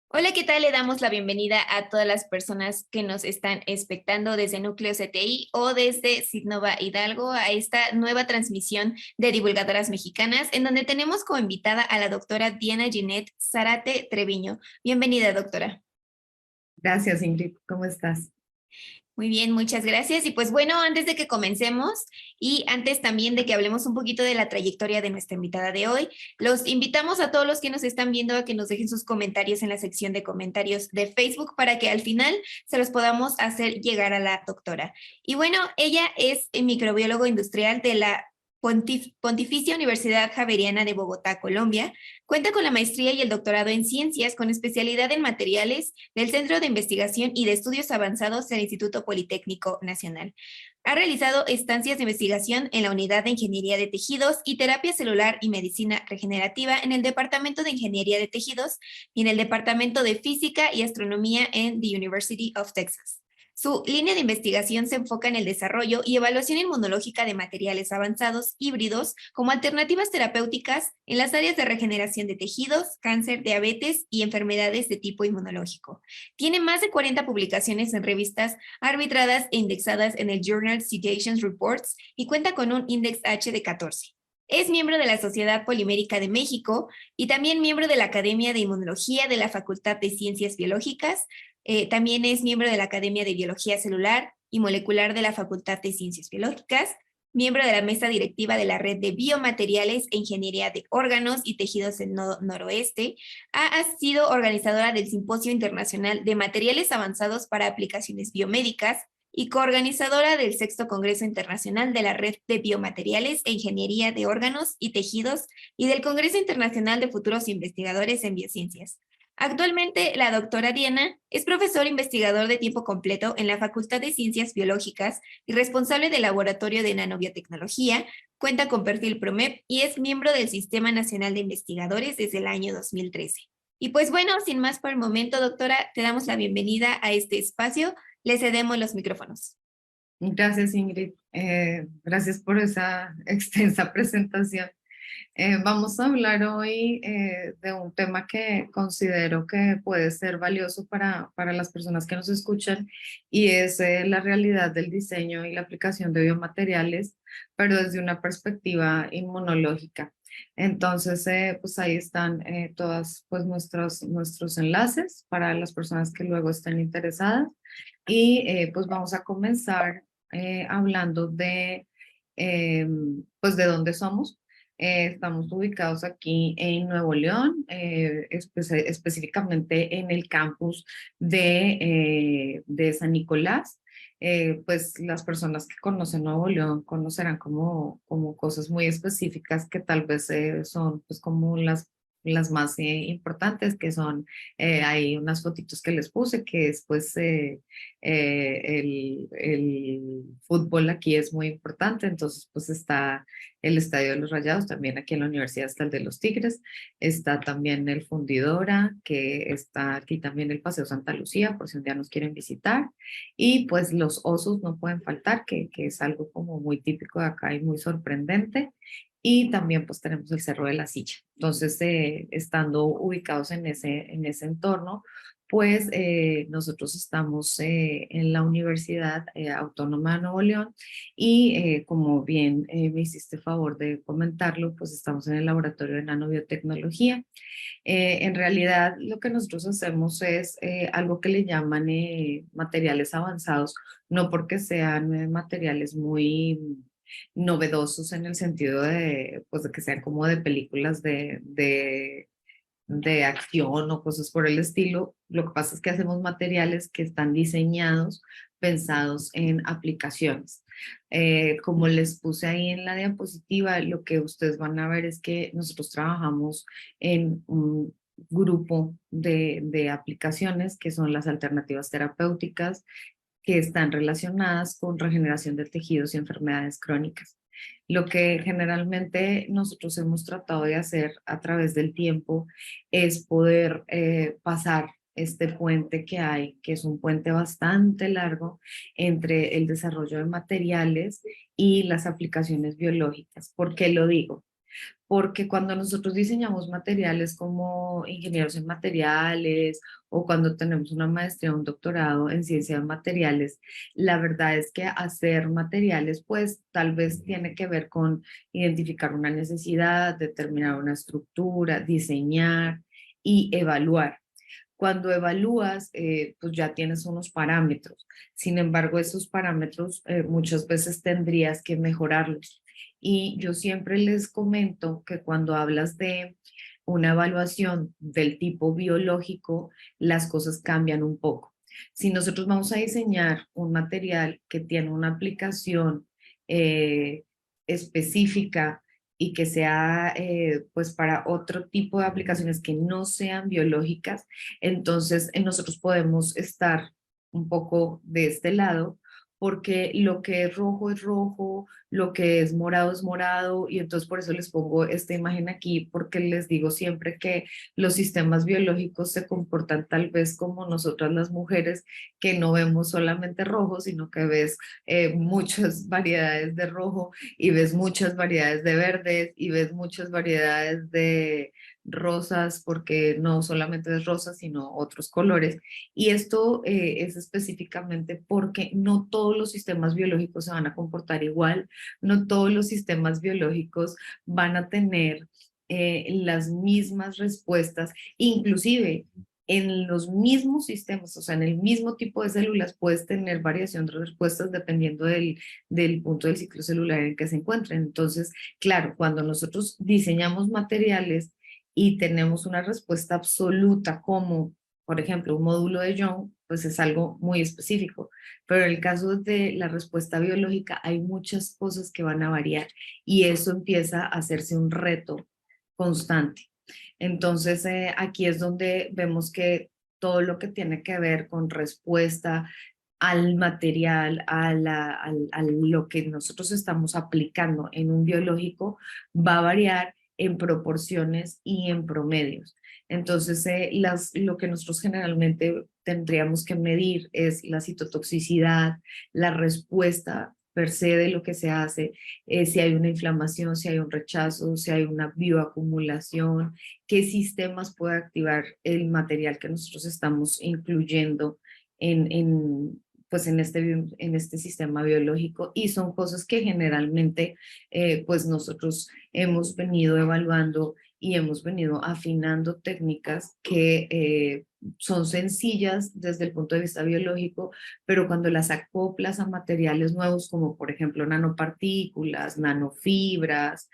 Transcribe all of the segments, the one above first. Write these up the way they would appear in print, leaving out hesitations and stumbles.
Hola, ¿qué tal? Le damos la bienvenida a todas las personas que nos están espectando desde Núcleo CTI o desde Sidnova Hidalgo a esta nueva transmisión de Divulgadoras Mexicanas, en donde tenemos como invitada a la doctora Diana Ginette Zárate Treviño. Bienvenida, doctora. Gracias, Ingrid. ¿Cómo estás? Muy bien, muchas gracias. Y pues bueno, antes de que comencemos y antes también de que hablemos un poquito de la trayectoria de nuestra invitada de hoy, los invitamos a todos los que nos están viendo a que nos dejen sus comentarios en la sección de comentarios de Facebook para que al final se los podamos hacer llegar a la doctora. Y bueno, ella es microbiólogo industrial de la Pontificia Universidad Javeriana de Bogotá, Colombia. Cuenta con la maestría y el doctorado en ciencias con especialidad en materiales del Centro de Investigación y de Estudios Avanzados del Instituto Politécnico Nacional. Ha realizado estancias de investigación en la Unidad de Ingeniería de Tejidos y Terapia Celular y Medicina Regenerativa en el Departamento de Ingeniería de Tejidos y en el Departamento de Física y Astronomía en the University of Texas. Su línea de investigación se enfoca en el desarrollo y evaluación inmunológica de materiales avanzados híbridos como alternativas terapéuticas en las áreas de regeneración de tejidos, cáncer, diabetes y enfermedades de tipo inmunológico. Tiene más de 40 publicaciones en revistas arbitradas e indexadas en el Journal Citations Reports y cuenta con un Index H de 14. Es miembro de la Sociedad Polimérica de México y también miembro de la Academia de Inmunología de la Facultad de Ciencias Biológicas. También es miembro de la Academia de Biología Celular y Molecular de la Facultad de Ciencias Biológicas, miembro de la mesa directiva de la Red de Biomateriales e Ingeniería de Órganos y Tejidos del Noroeste. Ha sido organizadora del Simposio Internacional de Materiales Avanzados para Aplicaciones Biomédicas y coorganizadora del Sexto Congreso Internacional de la Red de Biomateriales e Ingeniería de Órganos y Tejidos y del Congreso Internacional de Futuros Investigadores en Biociencias. Actualmente, la doctora Diana es profesor investigador de tiempo completo en la Facultad de Ciencias Biológicas y responsable del Laboratorio de Nanobiotecnología, cuenta con perfil PROMEP y es miembro del Sistema Nacional de Investigadores desde el año 2013. Y pues bueno, sin más por el momento, doctora, te damos la bienvenida a este espacio. Le cedemos los micrófonos. Gracias, Ingrid. Gracias por esa extensa presentación. Vamos a hablar hoy de un tema que considero que puede ser valioso para las personas que nos escuchan y es la realidad del diseño y la aplicación de biomateriales, pero desde una perspectiva inmunológica. Entonces, pues ahí están todas pues nuestros enlaces para las personas que luego estén interesadas y pues vamos a comenzar hablando de pues de dónde somos. Estamos ubicados aquí en Nuevo León, específicamente en el campus de San Nicolás. Pues las personas que conocen Nuevo León conocerán como cosas muy específicas que tal vez son pues como las más importantes, que son, hay unas fotitos que les puse, que es pues el fútbol aquí es muy importante, entonces pues está el Estadio de los Rayados, también aquí en la universidad está el de los Tigres, está también el Fundidora, que está aquí también el Paseo Santa Lucía, por si un día nos quieren visitar, y pues los osos no pueden faltar, que es algo como muy típico de acá y muy sorprendente, y también pues tenemos el Cerro de la Silla. Entonces, estando ubicados en ese entorno, pues nosotros estamos en la Universidad Autónoma de Nuevo León y como bien me hiciste favor de comentarlo, pues estamos en el laboratorio de nanobiotecnología. En realidad lo que nosotros hacemos es algo que le llaman materiales avanzados, no porque sean materiales muy novedosos en el sentido de, pues, de que sean como de películas de acción o cosas por el estilo. Lo que pasa es que hacemos materiales que están diseñados, pensados en aplicaciones. Como les puse ahí en la diapositiva, lo que ustedes van a ver es que nosotros trabajamos en un grupo de aplicaciones que son las alternativas terapéuticas que están relacionadas con regeneración de tejidos y enfermedades crónicas. Lo que generalmente nosotros hemos tratado de hacer a través del tiempo es poder pasar este puente que hay, que es un puente bastante largo entre el desarrollo de materiales y las aplicaciones biológicas. ¿Por qué lo digo? porque cuando nosotros diseñamos materiales como ingenieros en materiales o cuando tenemos una maestría o un doctorado en ciencia de materiales, la verdad es que hacer materiales pues tal vez tiene que ver con identificar una necesidad, determinar una estructura, diseñar y evaluar. Cuando evalúas, pues ya tienes unos parámetros. Sin embargo, esos parámetros muchas veces tendrías que mejorarlos. Y yo siempre les comento que cuando hablas de una evaluación del tipo biológico, las cosas cambian un poco. Si nosotros vamos a diseñar un material que tiene una aplicación eh, específica y que sea pues para otro tipo de aplicaciones que no sean biológicas, entonces nosotros podemos estar un poco de este lado, porque lo que es rojo, lo que es morado, y entonces por eso les pongo esta imagen aquí, porque les digo siempre que los sistemas biológicos se comportan tal vez como nosotras las mujeres, que no vemos solamente rojo, sino que ves muchas variedades de rojo y ves muchas variedades de verdes y ves muchas variedades de rosas, porque no solamente es rosa, sino otros colores. Y esto es específicamente porque no todos los sistemas biológicos se van a comportar igual, no todos los sistemas biológicos van a tener las mismas respuestas, inclusive en los mismos sistemas, o sea, en el mismo tipo de células puedes tener variación de respuestas dependiendo del punto del ciclo celular en que se encuentren. Entonces, claro, cuando nosotros diseñamos materiales y tenemos una respuesta absoluta como, por ejemplo, un módulo de Young, pues es algo muy específico. Pero en el caso de la respuesta biológica hay muchas cosas que van a variar y eso empieza a hacerse un reto constante. Entonces, aquí es donde vemos que todo lo que tiene que ver con respuesta al material, a lo que nosotros estamos aplicando en un biológico, va a variar en proporciones y en promedios. Entonces, lo que nosotros generalmente tendríamos que medir es la citotoxicidad, la respuesta per se de lo que se hace, si hay una inflamación, si hay un rechazo, si hay una bioacumulación, qué sistemas puede activar el material que nosotros estamos incluyendo pues en este sistema biológico, y son cosas que generalmente pues nosotros hemos venido evaluando y hemos venido afinando técnicas que son sencillas desde el punto de vista biológico, pero cuando las acoplas a materiales nuevos como por ejemplo nanopartículas, nanofibras,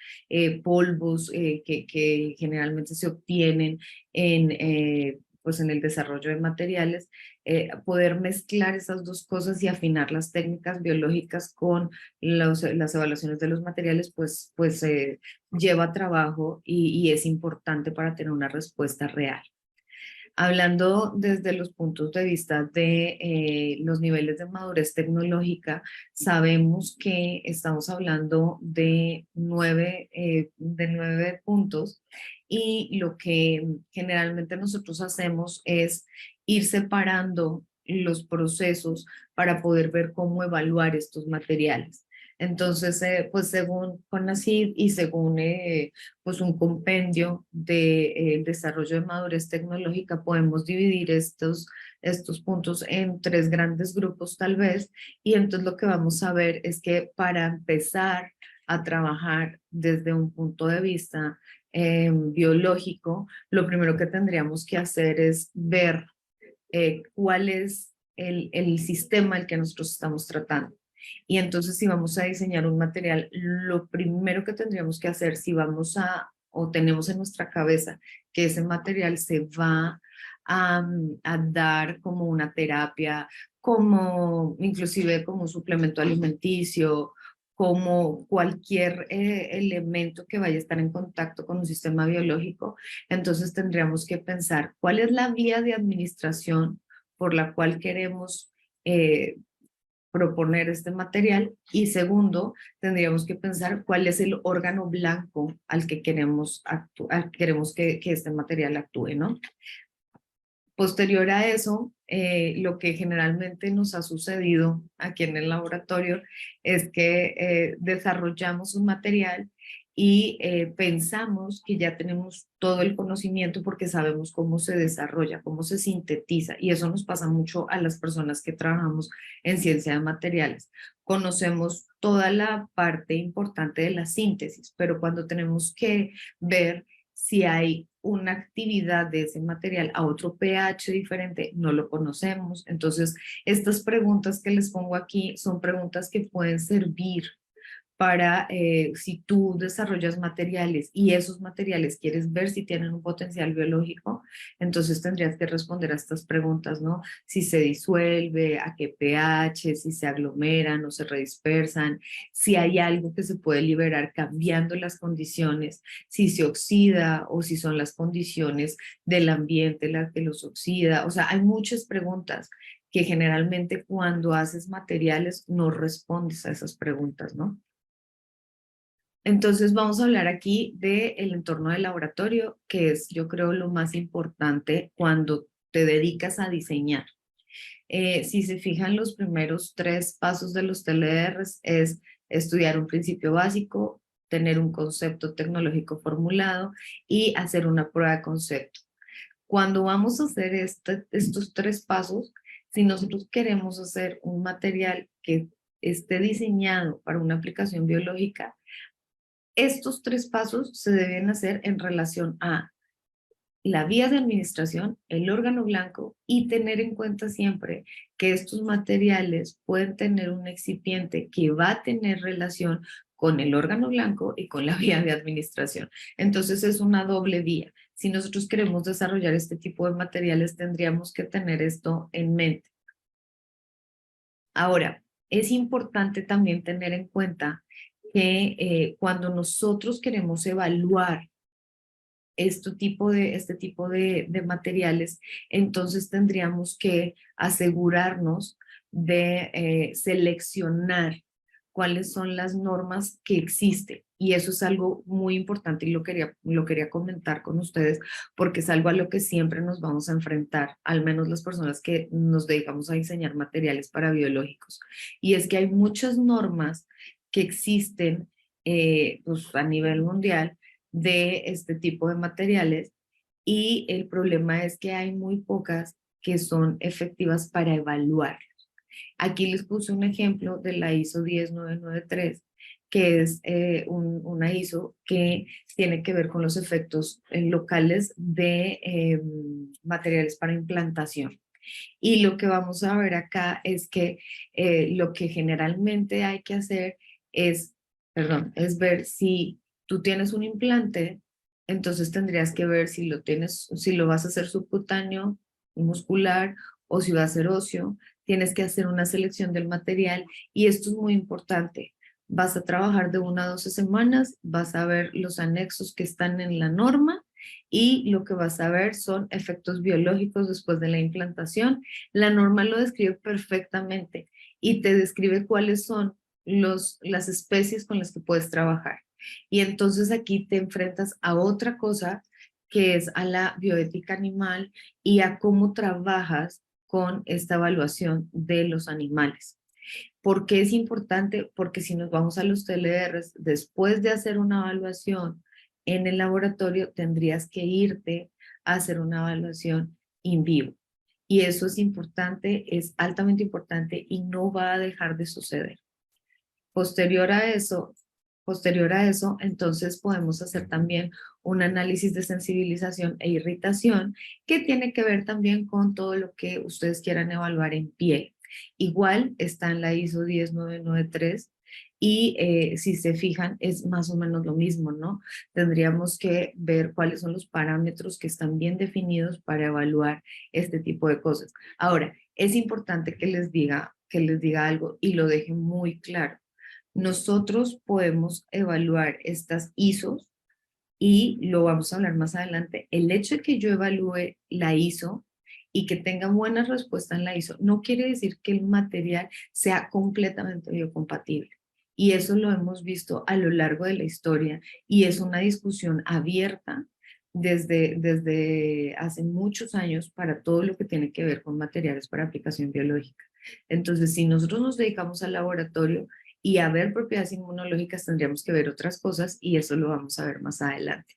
polvos que generalmente se obtienen pues en el desarrollo de materiales, poder mezclar esas dos cosas y afinar las técnicas biológicas con las evaluaciones de los materiales, pues lleva trabajo y es importante para tener una respuesta real. Hablando desde los puntos de vista de los niveles de madurez tecnológica, sabemos que estamos hablando de 9 puntos, y lo que generalmente nosotros hacemos es ir separando los procesos para poder ver cómo evaluar estos materiales. Entonces, pues según CONACYT y según pues un compendio de desarrollo de madurez tecnológica, podemos dividir estos puntos en 3 grandes grupos tal vez, y entonces lo que vamos a ver es que para empezar a trabajar desde un punto de vista biológico, lo primero que tendríamos que hacer es ver cuál es el sistema al que nosotros estamos tratando. Y entonces si vamos a diseñar un material, lo primero que tendríamos que hacer, si vamos o tenemos en nuestra cabeza que ese material se va a dar como una terapia, como inclusive como un suplemento alimenticio, como cualquier elemento que vaya a estar en contacto con un sistema biológico, entonces tendríamos que pensar cuál es la vía de administración por la cual queremos proponer este material, y segundo, tendríamos que pensar cuál es el órgano blanco al que queremos que este material actúe, ¿no? Posterior a eso, lo que generalmente nos ha sucedido aquí en el laboratorio es que desarrollamos un material y pensamos que ya tenemos todo el conocimiento porque sabemos cómo se desarrolla, cómo se sintetiza, y eso nos pasa mucho a las personas que trabajamos en ciencia de materiales. Conocemos toda la parte importante de la síntesis, pero cuando tenemos que ver si hay una actividad de ese material a otro pH diferente, no lo conocemos. Entonces, estas preguntas que les pongo aquí son preguntas que pueden servir para si tú desarrollas materiales y esos materiales quieres ver si tienen un potencial biológico, entonces tendrías que responder a estas preguntas, ¿no? Si se disuelve, a qué pH, si se aglomeran o se redispersan, si hay algo que se puede liberar cambiando las condiciones, si se oxida o si son las condiciones del ambiente las que los oxida. O sea, hay muchas preguntas que generalmente cuando haces materiales no respondes a esas preguntas, ¿no? Entonces vamos a hablar aquí del entorno del laboratorio, que es yo creo lo más importante cuando te dedicas a diseñar. Si se fijan, los primeros 3 pasos de los TLRs es estudiar un principio básico, tener un concepto tecnológico formulado y hacer una prueba de concepto. Cuando vamos a hacer estos 3 pasos, si nosotros queremos hacer un material que esté diseñado para una aplicación biológica, estos 3 pasos se deben hacer en relación a la vía de administración, el órgano blanco y tener en cuenta siempre que estos materiales pueden tener un excipiente que va a tener relación con el órgano blanco y con la vía de administración. Entonces es una doble vía. Si nosotros queremos desarrollar este tipo de materiales, tendríamos que tener esto en mente. Ahora, es importante también tener en cuenta que cuando nosotros queremos evaluar este tipo de materiales, entonces tendríamos que asegurarnos de seleccionar cuáles son las normas que existen. Y eso es algo muy importante y lo quería comentar con ustedes porque es algo a lo que siempre nos vamos a enfrentar, al menos las personas que nos dedicamos a diseñar materiales para biológicos. Y es que hay muchas normas que existen pues, a nivel mundial de este tipo de materiales y el problema es que hay muy pocas que son efectivas para evaluar. Aquí les puse un ejemplo de la ISO 10993, que es una ISO que tiene que ver con los efectos locales de materiales para implantación. Y lo que vamos a ver acá es que lo que generalmente hay que hacer es, perdón, es ver si tú tienes un implante, entonces tendrías que ver si lo tienes, si lo vas a hacer subcutáneo, muscular o si va a ser óseo. Tienes que hacer una selección del material y esto es muy importante. Vas a trabajar de 1 a 12 semanas, vas a ver los anexos que están en la norma y lo que vas a ver son efectos biológicos después de la implantación. La norma lo describe perfectamente y te describe cuáles son las especies con las que puedes trabajar. Y entonces aquí te enfrentas a otra cosa que es a la bioética animal y a cómo trabajas con esta evaluación de los animales. ¿Por qué es importante? Porque si nos vamos a los TLRs, después de hacer una evaluación en el laboratorio, tendrías que irte a hacer una evaluación in vivo. Y eso es importante, es altamente importante y no va a dejar de suceder. Posterior a eso, entonces podemos hacer también un análisis de sensibilización e irritación que tiene que ver también con todo lo que ustedes quieran evaluar en piel. Igual está en la ISO 10993 y si se fijan es más o menos lo mismo, ¿no? Tendríamos que ver cuáles son los parámetros que están bien definidos para evaluar este tipo de cosas. Ahora, es importante que les diga algo y lo deje muy claro. Nosotros podemos evaluar estas ISOs y lo vamos a hablar más adelante. El hecho de que yo evalúe la ISO y que tenga buena respuesta en la ISO no quiere decir que el material sea completamente biocompatible. Y eso lo hemos visto a lo largo de la historia y es una discusión abierta desde hace muchos años para todo lo que tiene que ver con materiales para aplicación biológica. Entonces, si nosotros nos dedicamos al laboratorio, y a ver propiedades inmunológicas tendríamos que ver otras cosas y eso lo vamos a ver más adelante.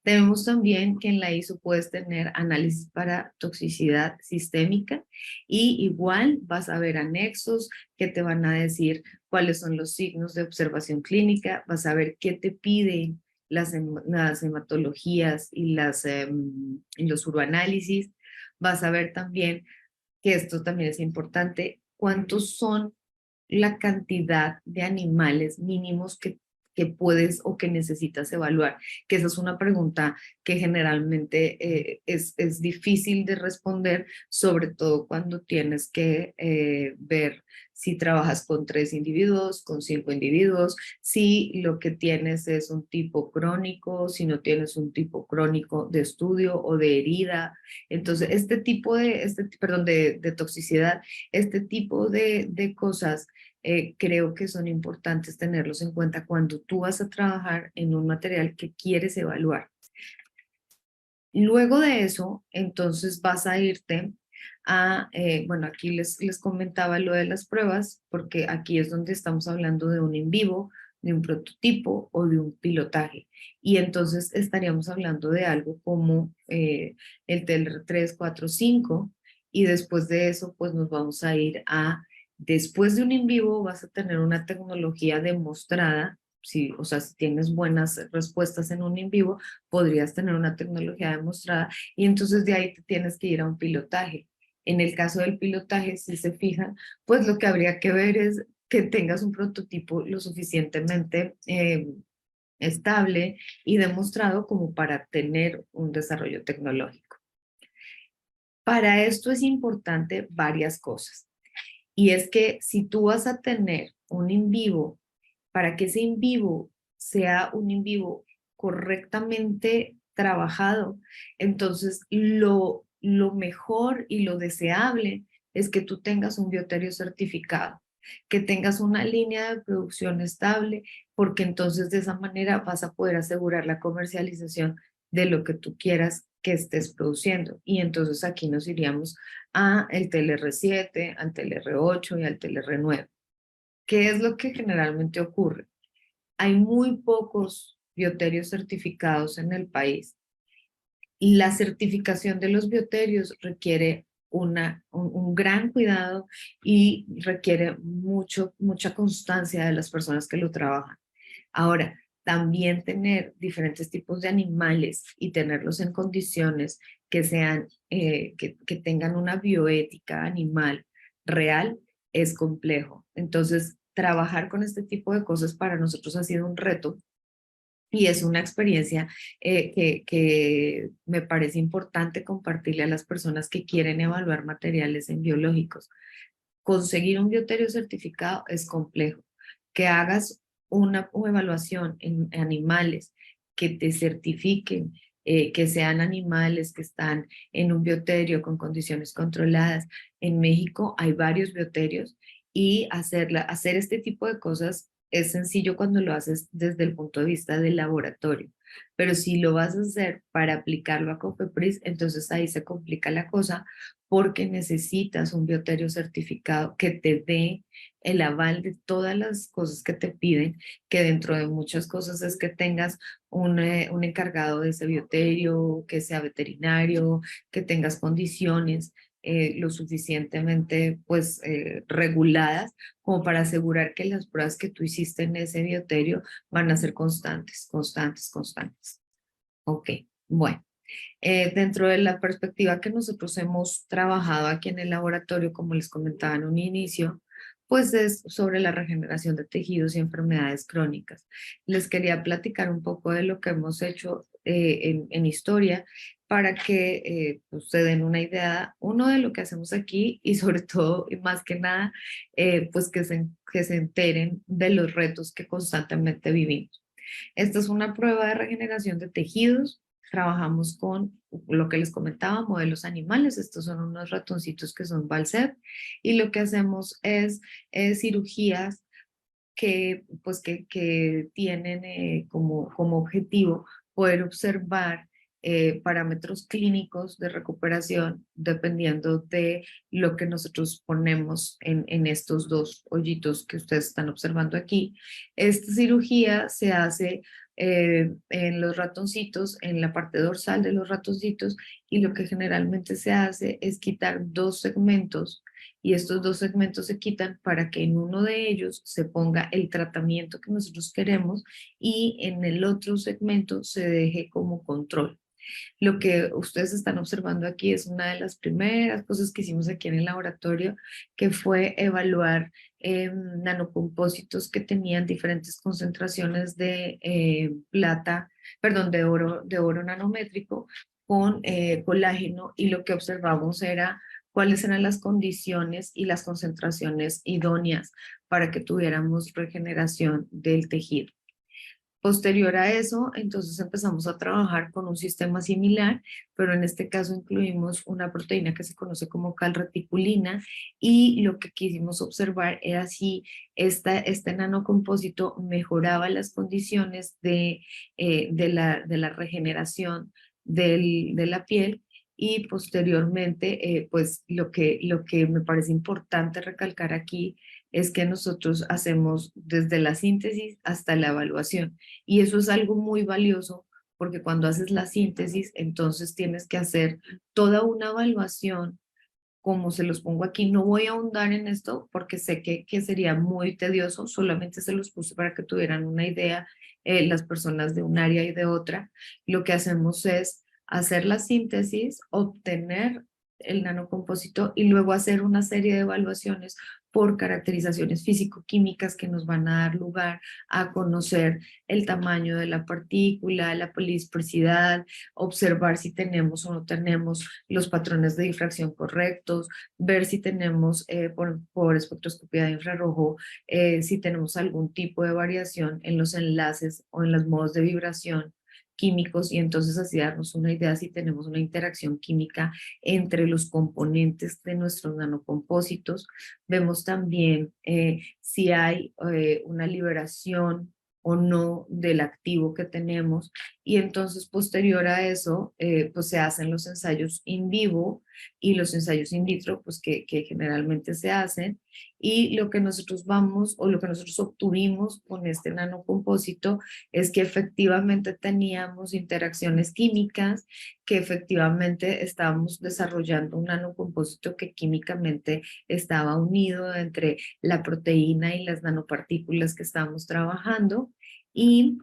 Tenemos también que en la ISO puedes tener análisis para toxicidad sistémica y igual vas a ver anexos que te van a decir cuáles son los signos de observación clínica, vas a ver qué te piden las hematologías y los uroanálisis, vas a ver también, que esto también es importante, cuántos son la cantidad de animales mínimos que puedes o que necesitas evaluar, que esa es una pregunta que generalmente es difícil de responder, sobre todo cuando tienes que ver si trabajas con 3 individuos, con 5 individuos, si lo que tienes es un tipo crónico, si no tienes un tipo crónico de estudio o de herida. Entonces, perdón, de toxicidad, este tipo de cosas creo que son importantes tenerlos en cuenta cuando tú vas a trabajar en un material que quieres evaluar. Luego de eso, entonces vas a irte bueno, aquí les comentaba lo de las pruebas, porque aquí es donde estamos hablando de un in vivo, de un prototipo o de un pilotaje. Y entonces estaríamos hablando de algo como el TLR 3, 4, 5, y después de eso, pues nos vamos a ir después de un in vivo, vas a tener una tecnología demostrada, si, o sea, si tienes buenas respuestas en un in vivo, podrías tener una tecnología demostrada y entonces de ahí te tienes que ir a un pilotaje. En el caso del pilotaje, si se fijan, pues lo que habría que ver es que tengas un prototipo lo suficientemente estable y demostrado como para tener un desarrollo tecnológico. Para esto es importante varias cosas. Y es que si tú vas a tener un in vivo, para que ese in vivo sea un in vivo correctamente trabajado, entonces lo mejor y lo deseable es que tú tengas un bioterio certificado, que tengas una línea de producción estable, porque entonces de esa manera vas a poder asegurar la comercialización de lo que tú quieras que estés produciendo. Y entonces aquí nos iríamos a el TLR7, al TLR8 y al TLR9. ¿Qué es lo que generalmente ocurre? Hay muy pocos bioterios certificados en el país. Y la certificación de los bioterios requiere un gran cuidado y requiere mucha constancia de las personas que lo trabajan. Ahora, también tener diferentes tipos de animales y tenerlos en condiciones que que tengan una bioética animal real es complejo. Entonces, trabajar con este tipo de cosas para nosotros ha sido un reto y es una experiencia que me parece importante compartirle a las personas que quieren evaluar materiales en biológicos. Conseguir un bioterio certificado es complejo. Que hagas una evaluación en animales que te certifiquen, que sean animales que están en un bioterio con condiciones controladas. En México hay varios bioterios y hacer este tipo de cosas es sencillo cuando lo haces desde el punto de vista del laboratorio. Pero si lo vas a hacer para aplicarlo a COFEPRIS, entonces ahí se complica la cosa porque necesitas un bioterio certificado que te dé el aval de todas las cosas que te piden, que dentro de muchas cosas es que tengas un encargado de ese bioterio, que sea veterinario, que tengas condiciones lo suficientemente pues reguladas como para asegurar que las pruebas que tú hiciste en ese bioterio van a ser constantes, constantes, constantes. Ok, bueno. Dentro de la perspectiva que nosotros hemos trabajado aquí en el laboratorio, como les comentaba en un inicio, pues es sobre la regeneración de tejidos y enfermedades crónicas. Les quería platicar un poco de lo que hemos hecho en historia para que pues, se den una idea, uno de lo que hacemos aquí y sobre todo y más que nada, pues que se enteren de los retos que constantemente vivimos. Esta es una prueba de regeneración de tejidos. Trabajamos con lo que les comentaba, modelos animales. Estos son unos ratoncitos que son Balsep. Y lo que hacemos es cirugías que tienen como objetivo poder observar parámetros clínicos de recuperación dependiendo de lo que nosotros ponemos en estos dos hoyitos que ustedes están observando aquí. Esta cirugía se hace en los ratoncitos, en la parte dorsal de los ratoncitos, y lo que generalmente se hace es quitar dos segmentos, y estos dos segmentos se quitan para que en uno de ellos se ponga el tratamiento que nosotros queremos y en el otro segmento se deje como control. Lo que ustedes están observando aquí es una de las primeras cosas que hicimos aquí en el laboratorio, que fue evaluar nanocompósitos que tenían diferentes concentraciones de plata, perdón, de oro nanométrico con colágeno, y lo que observamos era cuáles eran las condiciones y las concentraciones idóneas para que tuviéramos regeneración del tejido. Posterior a eso, entonces empezamos a trabajar con un sistema similar, pero en este caso incluimos una proteína que se conoce como calreticulina, y lo que quisimos observar era si este nanocompósito mejoraba las condiciones de la regeneración de la piel. Y posteriormente, pues lo que me parece importante recalcar aquí es que nosotros hacemos desde la síntesis hasta la evaluación. Y eso es algo muy valioso porque cuando haces la síntesis, entonces tienes que hacer toda una evaluación, como se los pongo aquí. No voy a ahondar en esto porque sé que sería muy tedioso, solamente se los puse para que tuvieran una idea las personas de un área y de otra. Lo que hacemos es hacer la síntesis, obtener el nanocompósito y luego hacer una serie de evaluaciones por caracterizaciones físico-químicas que nos van a dar lugar a conocer el tamaño de la partícula, la polispersidad, observar si tenemos o no tenemos los patrones de difracción correctos, ver si tenemos por espectroscopía de infrarrojo, si tenemos algún tipo de variación en los enlaces o en los modos de vibración químicos, y entonces así darnos una idea si tenemos una interacción química entre los componentes de nuestros nanocompósitos. Vemos también si hay una liberación o no del activo que tenemos, y entonces posterior a eso pues se hacen los ensayos in vivo y los ensayos in vitro pues que generalmente se hacen, y lo que nosotros vamos o lo que nosotros obtuvimos con este nanocompósito es que efectivamente teníamos interacciones químicas, que efectivamente estábamos desarrollando un nanocompósito que químicamente estaba unido entre la proteína y las nanopartículas que estábamos trabajando. Y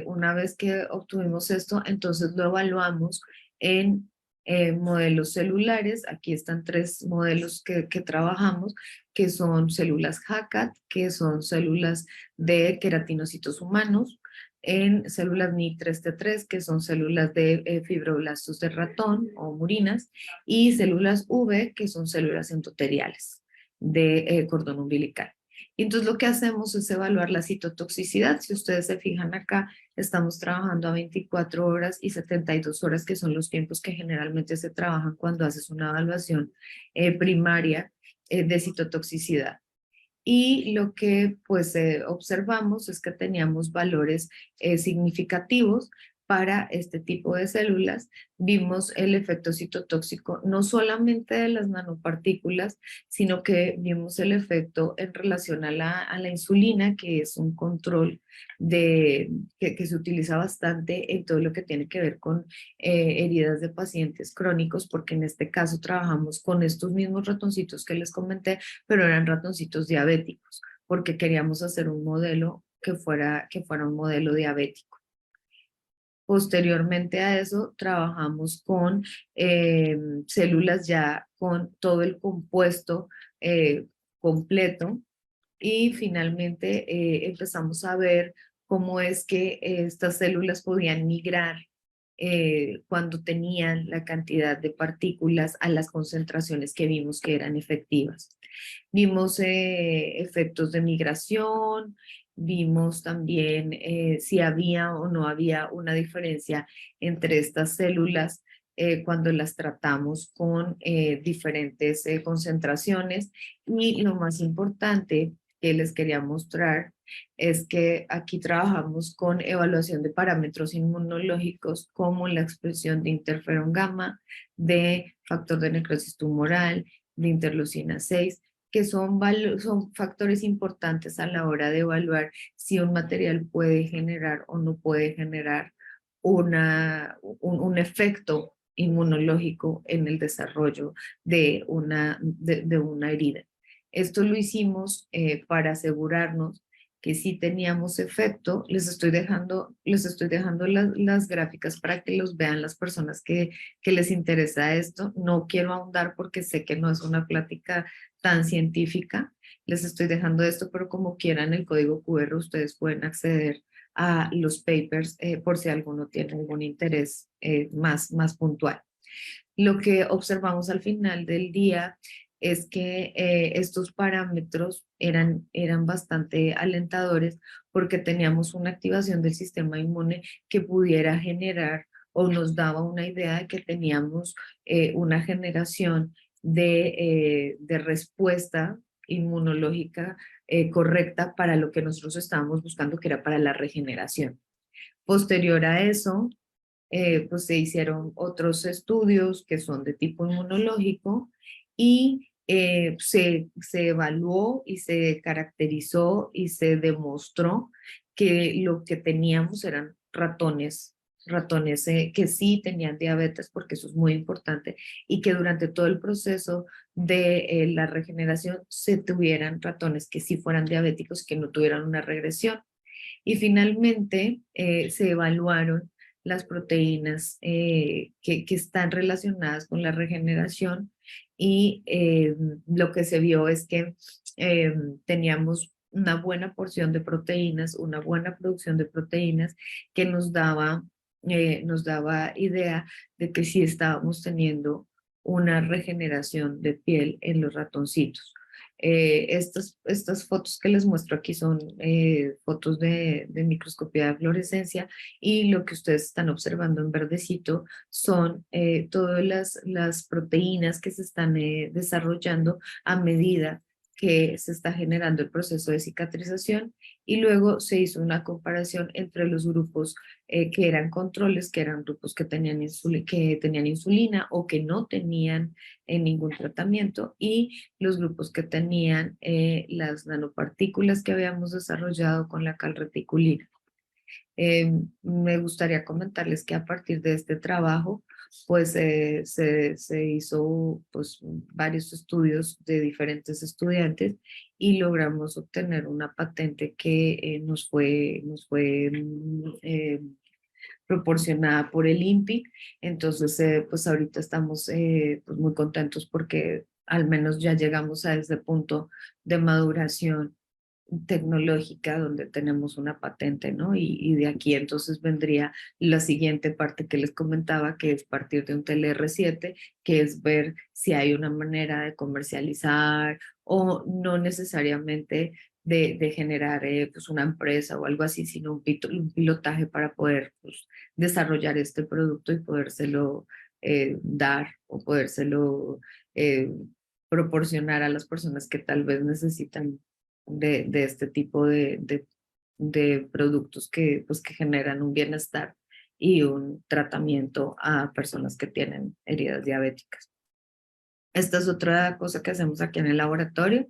una vez que obtuvimos esto, entonces lo evaluamos en modelos celulares. Aquí están tres modelos que trabajamos, que son células HACAT, que son células de queratinocitos humanos, en células Ni3T3, que son células de fibroblastos de ratón o murinas, y células V, que son células endoteliales de cordón umbilical. Y entonces lo que hacemos es evaluar la citotoxicidad. Si ustedes se fijan acá, estamos trabajando a 24 horas y 72 horas, que son los tiempos que generalmente se trabajan cuando haces una evaluación primaria de citotoxicidad. Y lo que pues observamos es que teníamos valores significativos para este tipo de células. Vimos el efecto citotóxico no solamente de las nanopartículas, sino que vimos el efecto en relación a la insulina, que es un control que se utiliza bastante en todo lo que tiene que ver con heridas de pacientes crónicos, porque en este caso trabajamos con estos mismos ratoncitos que les comenté, pero eran ratoncitos diabéticos, porque queríamos hacer un modelo que fuera un modelo diabético. Posteriormente a eso, trabajamos con células ya con todo el compuesto completo, y finalmente empezamos a ver cómo es que estas células podían migrar cuando tenían la cantidad de partículas a las concentraciones que vimos que eran efectivas. Vimos efectos de migración, vimos también si había o no había una diferencia entre estas células cuando las tratamos con diferentes concentraciones, y lo más importante que les quería mostrar es que aquí trabajamos con evaluación de parámetros inmunológicos como la expresión de interferón gamma, de factor de necrosis tumoral, de interleucina 6, que son factores importantes a la hora de evaluar si un material puede generar o no puede generar un efecto inmunológico en el desarrollo de una herida. Esto lo hicimos para asegurarnos que sí teníamos efecto. Les estoy dejando las gráficas para que los vean las personas que les interesa esto. No quiero ahondar porque sé que no es una plática tan científica. Les estoy dejando esto, pero como quieran el código QR ustedes pueden acceder a los papers por si alguno tiene algún interés más puntual. Lo que observamos al final del día es que estos parámetros eran bastante alentadores porque teníamos una activación del sistema inmune que pudiera generar o nos daba una idea de que teníamos una generación de respuesta inmunológica correcta para lo que nosotros estábamos buscando, que era para la regeneración. Posterior a eso, pues se hicieron otros estudios que son de tipo inmunológico y se evaluó y se caracterizó y se demostró que lo que teníamos eran ratones que sí tenían diabetes, porque eso es muy importante, y que durante todo el proceso de la regeneración se tuvieran ratones que sí fueran diabéticos, que no tuvieran una regresión. Y finalmente se evaluaron las proteínas que están relacionadas con la regeneración y lo que se vio es que teníamos una buena porción de proteínas, una buena producción de proteínas que nos daba idea de que sí estábamos teniendo una regeneración de piel en los ratoncitos. Estas fotos que les muestro aquí son fotos de microscopía de fluorescencia y lo que ustedes están observando en verdecito son todas las proteínas que se están desarrollando a medida que se está generando el proceso de cicatrización y luego se hizo una comparación entre los grupos que eran controles, que eran grupos que tenían insulina o que no tenían ningún tratamiento y los grupos que tenían las nanopartículas que habíamos desarrollado con la calreticulina. Me gustaría comentarles que a partir de este trabajo, pues se hizo pues, varios estudios de diferentes estudiantes y logramos obtener una patente que nos fue proporcionada por el INPI. Entonces, pues ahorita estamos pues muy contentos porque al menos ya llegamos a ese punto de maduración tecnológica donde tenemos una patente, ¿no? Y de aquí entonces vendría la siguiente parte que les comentaba, que es partir de un TLR7, que es ver si hay una manera de comercializar o no necesariamente de generar pues una empresa o algo así, sino un pilotaje para poder pues, desarrollar este producto y podérselo dar o podérselo eh, proporcionar a las personas que tal vez necesitan de este tipo de productos pues, que generan un bienestar y un tratamiento a personas que tienen heridas diabéticas. Esta es otra cosa que hacemos aquí en el laboratorio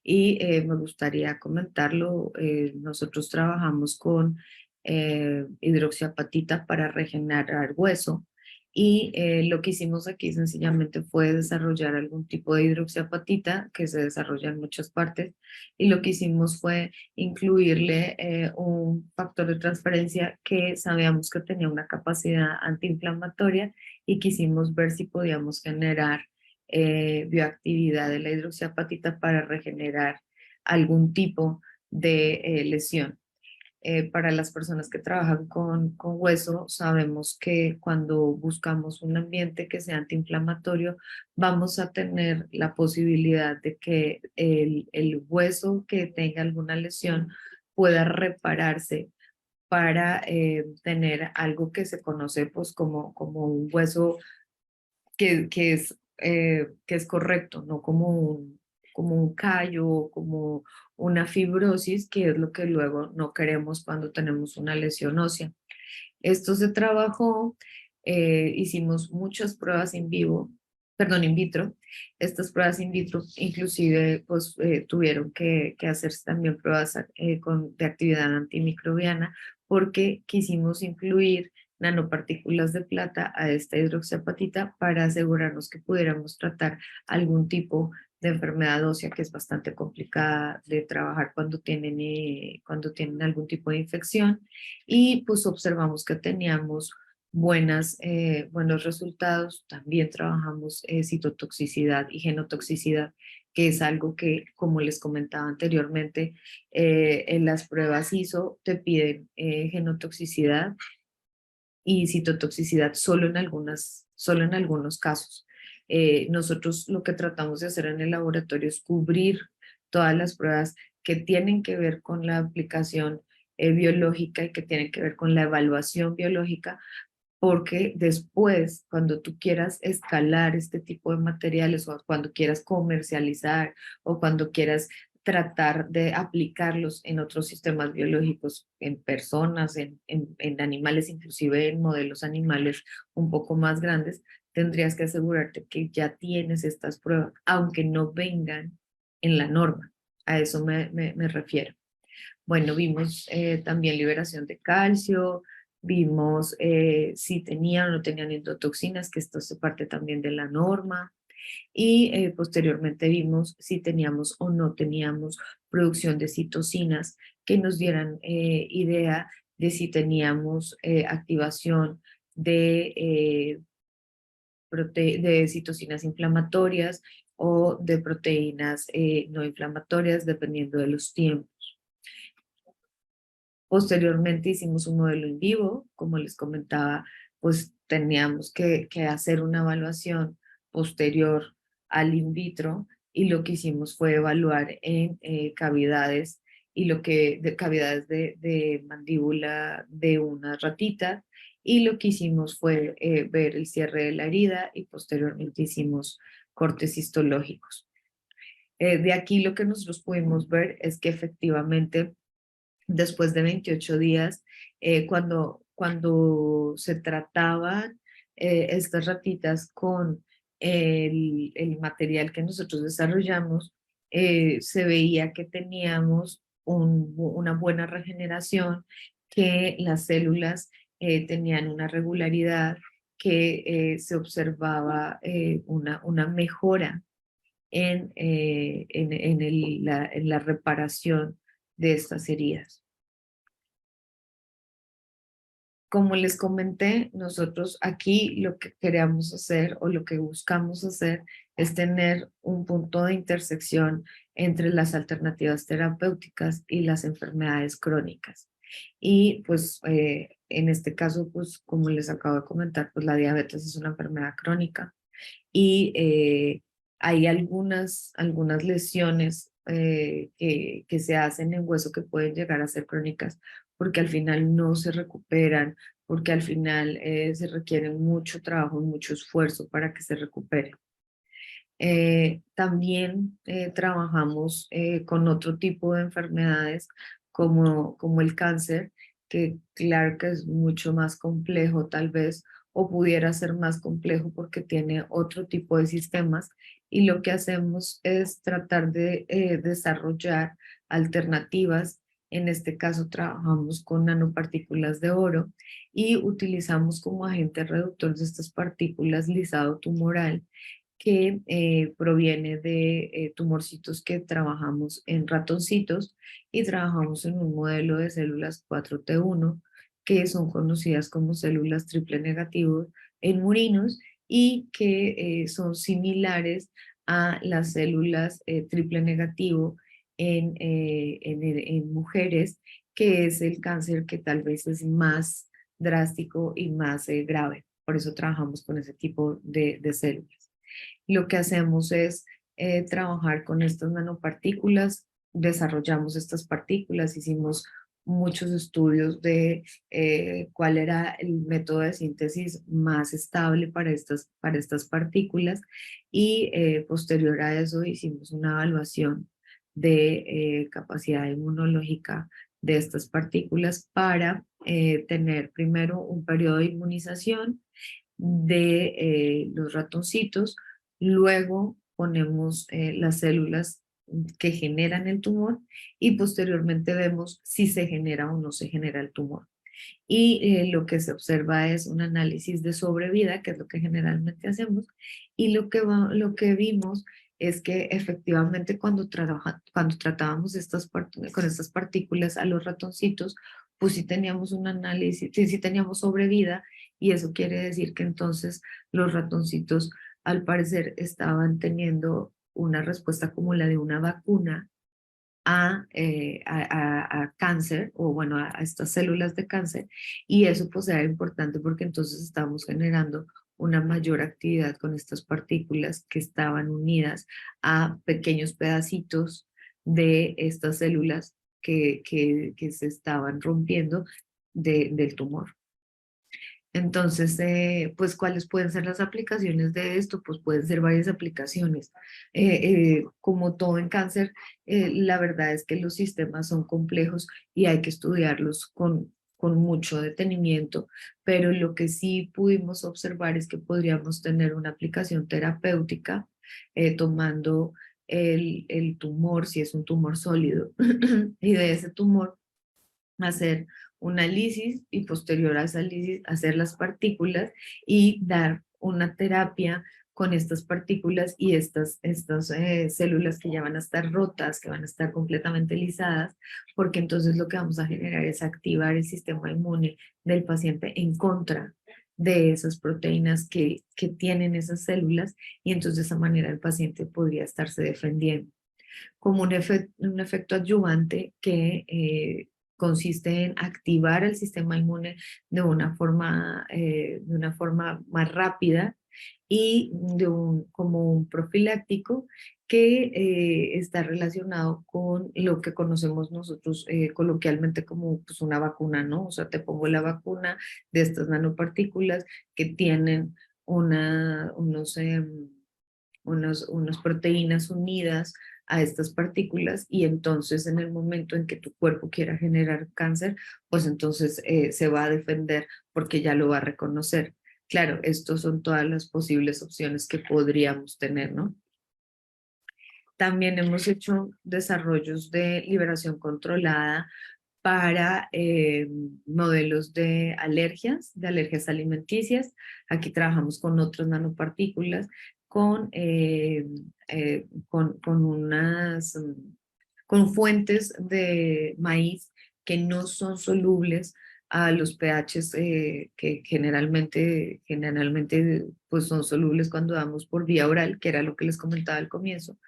y me gustaría comentarlo. Nosotros trabajamos con hidroxiapatita para regenerar hueso y lo que hicimos aquí sencillamente fue desarrollar algún tipo de hidroxiapatita que se desarrolla en muchas partes y lo que hicimos fue incluirle un factor de transferencia que sabíamos que tenía una capacidad antiinflamatoria y quisimos ver si podíamos generar bioactividad de la hidroxiapatita para regenerar algún tipo de lesión. Para las personas que trabajan con hueso, sabemos que cuando buscamos un ambiente que sea antiinflamatorio, vamos a tener la posibilidad de que el hueso que tenga alguna lesión pueda repararse para tener algo que se conoce pues, como un hueso que es correcto, no como como un callo, como una fibrosis, que es lo que luego no queremos cuando tenemos una lesión ósea. Esto se trabajó, hicimos muchas pruebas in vivo, perdón, in vitro. Estas pruebas in vitro inclusive pues, tuvieron que hacerse también pruebas de actividad antimicrobiana porque quisimos incluir nanopartículas de plata a esta hidroxiapatita para asegurarnos que pudiéramos tratar algún tipo de enfermedad ósea que es bastante complicada de trabajar cuando tienen algún tipo de infección y pues observamos que teníamos buenos resultados. También trabajamos citotoxicidad y genotoxicidad, que es algo que, como les comentaba anteriormente, en las pruebas ISO te piden genotoxicidad y citotoxicidad solo en algunos casos. Nosotros lo que tratamos de hacer en el laboratorio es cubrir todas las pruebas que tienen que ver con la aplicación biológica y que tienen que ver con la evaluación biológica, porque después, cuando tú quieras escalar este tipo de materiales o cuando quieras comercializar o cuando quieras tratar de aplicarlos en otros sistemas biológicos, en personas, en animales, inclusive en modelos animales un poco más grandes, tendrías que asegurarte que ya tienes estas pruebas, aunque no vengan en la norma. A eso me refiero. Bueno, vimos también liberación de calcio, vimos si tenían o no tenían endotoxinas, que esto hace parte también de la norma, y posteriormente vimos si teníamos o no teníamos producción de citocinas que nos dieran idea de si teníamos activación de citocinas inflamatorias o de proteínas no inflamatorias, dependiendo de los tiempos. Posteriormente hicimos un modelo en vivo, como les comentaba, pues teníamos que hacer una evaluación posterior al in vitro y lo que hicimos fue evaluar en cavidades cavidades de mandíbula de una ratita y lo que hicimos fue ver el cierre de la herida y posteriormente hicimos cortes histológicos. De aquí lo que nosotros pudimos ver es que efectivamente después de 28 días, cuando se trataban estas ratitas con el material que nosotros desarrollamos, se veía que teníamos una buena regeneración, que las células tenían una regularidad, que se observaba una mejora en la reparación de estas heridas. Como les comenté, nosotros aquí lo que queremos hacer o lo que buscamos hacer es tener un punto de intersección entre las alternativas terapéuticas y las enfermedades crónicas. Y pues en este caso, pues como les acabo de comentar, pues la diabetes es una enfermedad crónica y hay algunas lesiones que se hacen en hueso que pueden llegar a ser crónicas porque al final no se recuperan, porque al final se requiere mucho trabajo, mucho esfuerzo para que se recupere. También trabajamos con otro tipo de enfermedades como el cáncer, que claro que es mucho más complejo tal vez, o pudiera ser más complejo porque tiene otro tipo de sistemas, y lo que hacemos es tratar de desarrollar alternativas. En este caso trabajamos con nanopartículas de oro y utilizamos como agente reductor de estas partículas lisado tumoral que proviene de tumorcitos que trabajamos en ratoncitos y trabajamos en un modelo de células 4T1 que son conocidas como células triple negativos en murinos y que son similares a las células triple negativo en mujeres, que es el cáncer que tal vez es más drástico y más grave. Por eso trabajamos con ese tipo de células. Lo que hacemos es trabajar con estas nanopartículas, desarrollamos estas partículas, hicimos muchos estudios de cuál era el método de síntesis más estable para estas partículas y posterior a eso hicimos una evaluación de capacidad inmunológica de estas partículas para tener primero un periodo de inmunización de los ratoncitos, luego ponemos las células que generan el tumor y posteriormente vemos si se genera o no se genera el tumor. Y lo que se observa es un análisis de sobrevida, que es lo que generalmente hacemos, y lo que vimos es que efectivamente cuando tratábamos con estas partículas a los ratoncitos, pues sí teníamos un análisis, sí teníamos sobrevida, y eso quiere decir que entonces los ratoncitos al parecer estaban teniendo una respuesta como la de una vacuna a cáncer o bueno, a estas células de cáncer y eso pues era importante porque entonces estábamos generando una mayor actividad con estas partículas que estaban unidas a pequeños pedacitos de estas células que se estaban rompiendo del tumor. Entonces, pues, ¿cuáles pueden ser las aplicaciones de esto? Pues pueden ser varias aplicaciones. Como todo en cáncer, la verdad es que los sistemas son complejos y hay que estudiarlos con mucho detenimiento, pero lo que sí pudimos observar es que podríamos tener una aplicación terapéutica tomando el tumor, si es un tumor sólido, y de ese tumor hacer una lisis y posterior a esa lisis hacer las partículas y dar una terapia con estas partículas y estas células que ya van a estar rotas, que van a estar completamente lisadas, porque entonces lo que vamos a generar es activar el sistema inmune del paciente en contra de esas proteínas que tienen esas células y entonces de esa manera el paciente podría estarse defendiendo como un efecto adyuvante que consiste en activar el sistema inmune de una forma más rápida y como un profiláctico que está relacionado con lo que conocemos nosotros coloquialmente como pues, una vacuna, ¿no? O sea, te pongo la vacuna de estas nanopartículas que tienen unas proteínas unidas a estas partículas y entonces en el momento en que tu cuerpo quiera generar cáncer, pues entonces se va a defender porque ya lo va a reconocer. Claro, estos son todas las posibles opciones que podríamos tener, ¿no? También hemos hecho desarrollos de liberación controlada para modelos de alergias alimenticias. Aquí trabajamos con otras nanopartículas, con con fuentes de maíz que no son solubles a los pHs que generalmente pues son solubles cuando damos por vía oral, que era lo que les comentaba al comienzo.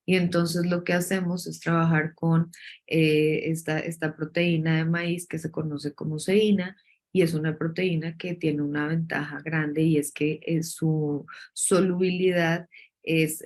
Y entonces lo que hacemos es trabajar con esta proteína de maíz que se conoce como ceína y es una proteína que tiene una ventaja grande y es que su solubilidad es,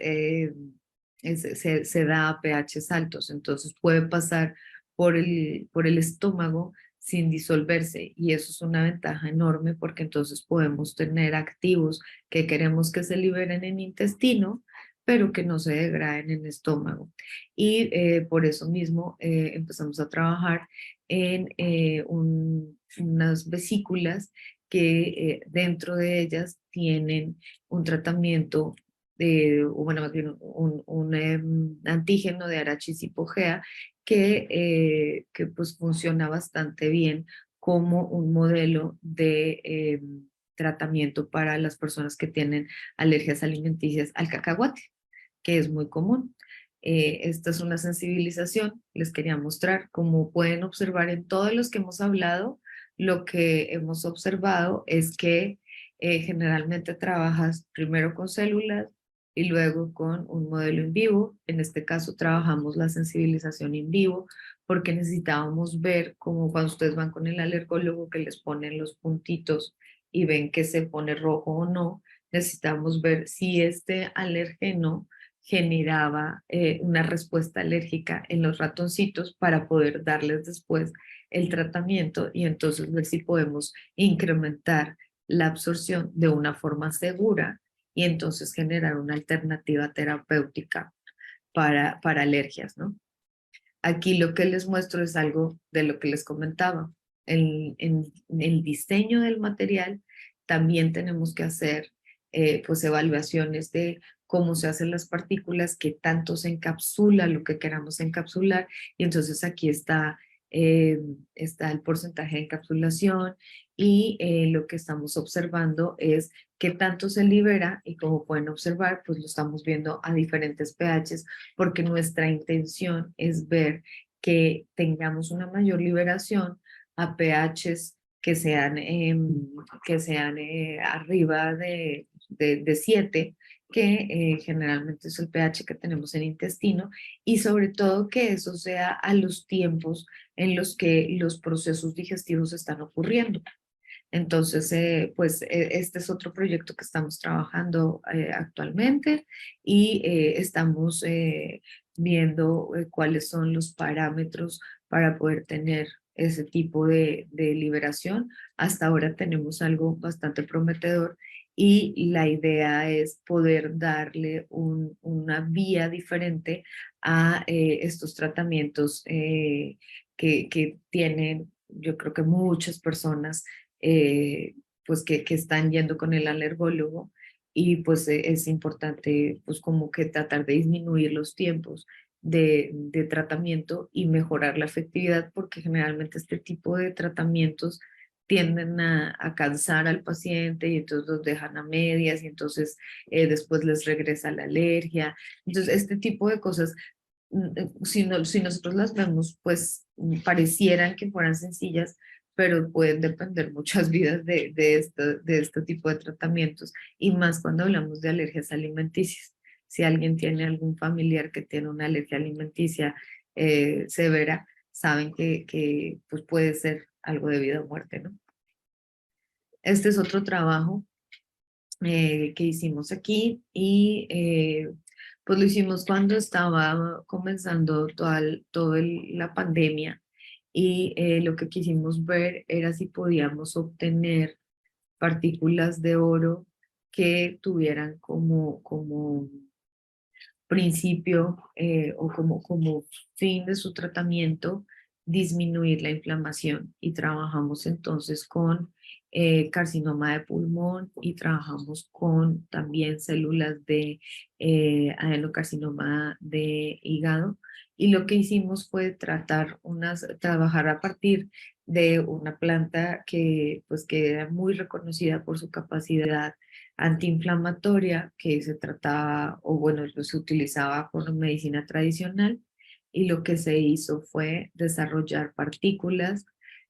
se da a pHs altos, entonces puede pasar por el estómago sin disolverse y eso es una ventaja enorme porque entonces podemos tener activos que queremos que se liberen en intestino pero que no se degraden en el estómago. Y por eso mismo empezamos a trabajar en unas vesículas que dentro de ellas tienen un tratamiento o bueno, más bien antígeno de Arachis hipogea que pues funciona bastante bien como un modelo de tratamiento para las personas que tienen alergias alimenticias al cacahuate que es muy común. Esta es una sensibilización, les quería mostrar, como pueden observar en todos los que hemos hablado, lo que hemos observado es que generalmente trabajas primero con células y luego con un modelo en vivo. En este caso trabajamos la sensibilización en vivo porque necesitábamos ver como cuando ustedes van con el alergólogo que les ponen los puntitos y ven que se pone rojo o no, necesitamos ver si este alérgeno generaba una respuesta alérgica en los ratoncitos para poder darles después el tratamiento y entonces ver si podemos incrementar la absorción de una forma segura y entonces generar una alternativa terapéutica para alergias, ¿no? Aquí lo que les muestro es algo de lo que les comentaba. En el diseño del material también tenemos que hacer pues evaluaciones de cómo se hacen las partículas, qué tanto se encapsula lo que queramos encapsular. Y entonces aquí está el porcentaje de encapsulación y lo que estamos observando es qué tanto se libera y como pueden observar, pues lo estamos viendo a diferentes pHs porque nuestra intención es ver que tengamos una mayor liberación a pHs que sean arriba de 7, que generalmente es el pH que tenemos en intestino, y sobre todo que eso sea a los tiempos en los que los procesos digestivos están ocurriendo. Entonces, pues este es otro proyecto que estamos trabajando actualmente y estamos viendo cuáles son los parámetros para poder tener ese tipo de liberación. Hasta ahora tenemos algo bastante prometedor y la idea es poder darle una vía diferente a estos tratamientos que tienen, yo creo que muchas personas pues que están yendo con el alergólogo y pues es importante pues como que tratar de disminuir los tiempos de tratamiento y mejorar la efectividad porque generalmente este tipo de tratamientos tienden a cansar al paciente y entonces los dejan a medias y entonces después les regresa la alergia. Entonces este tipo de cosas si nosotros las vemos, pues parecieran que fueran sencillas, pero pueden depender muchas vidas de este tipo de tratamientos, y más cuando hablamos de alergias alimenticias. Si alguien tiene algún familiar que tiene una alergia alimenticia severa, saben que pues puede ser algo de vida o muerte, ¿no? Este es otro trabajo que hicimos aquí y pues lo hicimos cuando estaba comenzando la pandemia y lo que quisimos ver era si podíamos obtener partículas de oro que tuvieran como principio o como fin de su tratamiento disminuir la inflamación y trabajamos entonces con carcinoma de pulmón y trabajamos con también células de adenocarcinoma de hígado y lo que hicimos fue trabajar a partir de una planta que era muy reconocida por su capacidad antiinflamatoria que se trataba, o bueno, se utilizaba con medicina tradicional y lo que se hizo fue desarrollar partículas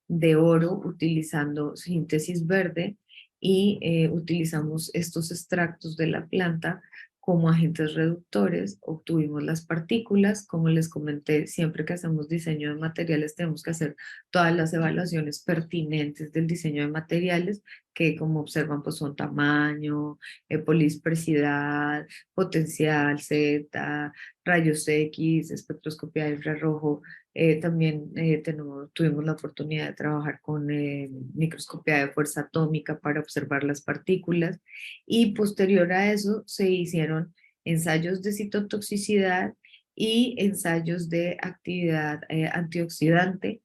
de oro utilizando síntesis verde y utilizamos estos extractos de la planta como agentes reductores, obtuvimos las partículas, como les comenté, siempre que hacemos diseño de materiales tenemos que hacer todas las evaluaciones pertinentes del diseño de materiales que como observan pues son tamaño, polispresidad, potencial Z, rayos X, espectroscopía de infrarrojo. También tuvimos la oportunidad de trabajar con microscopía de fuerza atómica para observar las partículas y posterior a eso se hicieron ensayos de citotoxicidad y ensayos de actividad antioxidante.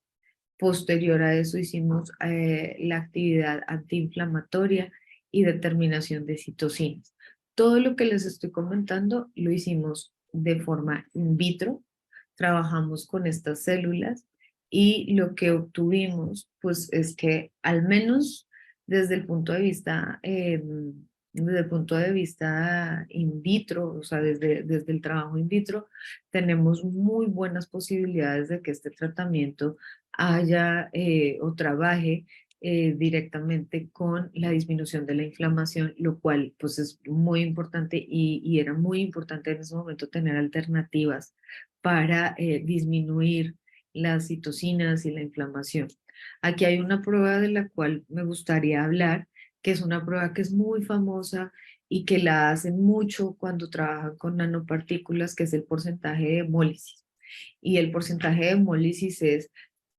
Posterior a eso hicimos la actividad antiinflamatoria y determinación de citocinas. Todo lo que les estoy comentando lo hicimos de forma in vitro, trabajamos con estas células y lo que obtuvimos pues es que al menos desde el punto de vista in vitro, o sea, desde el trabajo in vitro, tenemos muy buenas posibilidades de que este tratamiento haya o trabaje directamente con la disminución de la inflamación, lo cual pues es muy importante y era muy importante en ese momento tener alternativas para disminuir las citocinas y la inflamación. Aquí hay una prueba de la cual me gustaría hablar, que es una prueba que es muy famosa y que la hacen mucho cuando trabajan con nanopartículas, que es el porcentaje de hemólisis. Y el porcentaje de hemólisis es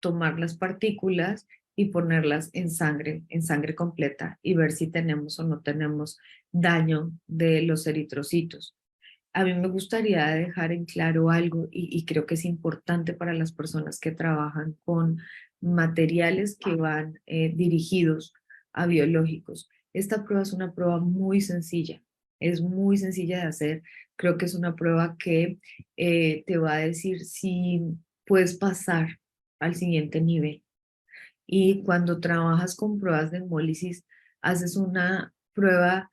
tomar las partículas y ponerlas en sangre completa y ver si tenemos o no tenemos daño de los eritrocitos. A mí me gustaría dejar en claro algo y creo que es importante para las personas que trabajan con materiales que van dirigidos a biológicos. Esta prueba es una prueba muy sencilla, es muy sencilla de hacer. Creo que es una prueba que te va a decir si puedes pasar al siguiente nivel. Y cuando trabajas con pruebas de hemólisis, haces una prueba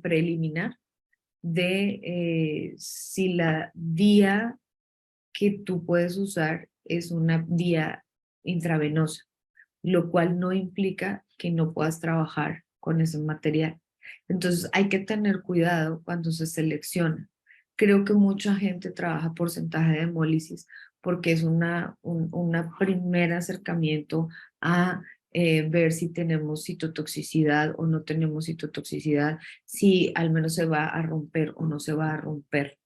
preliminar de si la vía que tú puedes usar es una vía intravenosa, lo cual no implica que no puedas trabajar con ese material. Entonces hay que tener cuidado cuando se selecciona. Creo que mucha gente trabaja porcentaje de hemólisis porque es una primer acercamiento a ver si tenemos citotoxicidad o no tenemos citotoxicidad, si al menos se va a romper o no se va a romper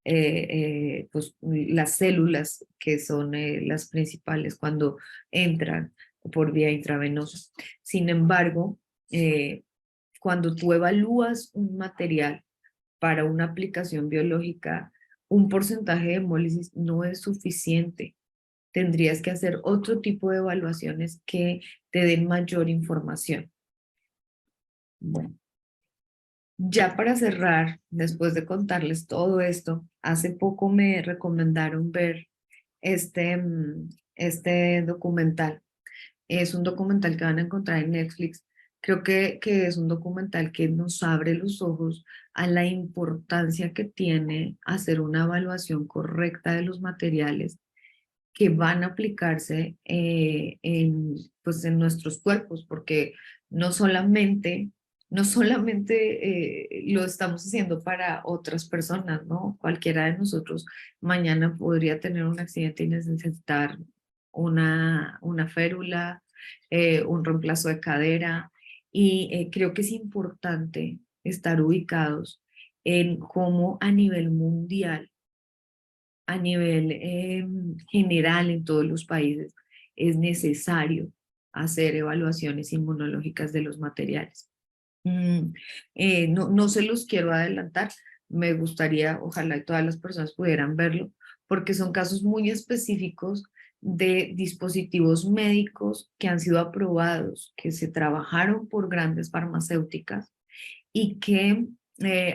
pues, las células que son las principales cuando entran por vía intravenosa. Sin embargo, cuando tú evalúas un material para una aplicación biológica, un porcentaje de hemólisis no es suficiente. Tendrías que hacer otro tipo de evaluaciones que te den mayor información. Bueno, ya para cerrar, después de contarles todo esto, hace poco me recomendaron ver este documental. Es un documental que van a encontrar en Netflix. Creo que es un documental que nos abre los ojos a la importancia que tiene hacer una evaluación correcta de los materiales que van a aplicarse pues en nuestros cuerpos, porque no solamente, no solamente lo estamos haciendo para otras personas, ¿no? Cualquiera de nosotros mañana podría tener un accidente y necesitar una férula, un reemplazo de cadera, y creo que es importante estar ubicados en cómo a nivel mundial, a nivel general en todos los países, es necesario hacer evaluaciones inmunológicas de los materiales. No se los quiero adelantar, me gustaría, ojalá y todas las personas pudieran verlo, porque son casos muy específicos de dispositivos médicos que han sido aprobados, que se trabajaron por grandes farmacéuticas y que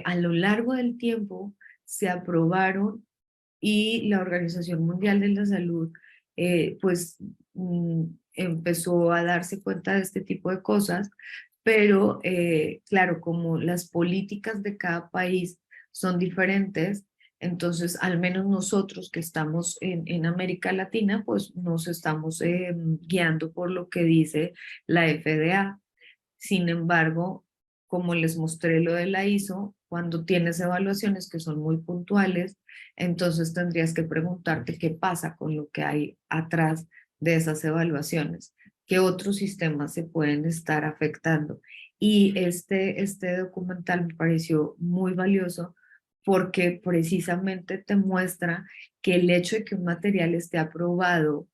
a lo largo del tiempo se aprobaron y la Organización Mundial de la Salud pues empezó a darse cuenta de este tipo de cosas, pero claro, como las políticas de cada país son diferentes, entonces al menos nosotros que estamos en América Latina, pues nos estamos guiando por lo que dice la FDA. Sin embargo, como les mostré lo de la ISO, cuando tienes evaluaciones que son muy puntuales, entonces tendrías que preguntarte qué pasa con lo que hay atrás de esas evaluaciones, qué otros sistemas se pueden estar afectando. Y este documental me pareció muy valioso porque precisamente te muestra que el hecho de que un material esté aprobado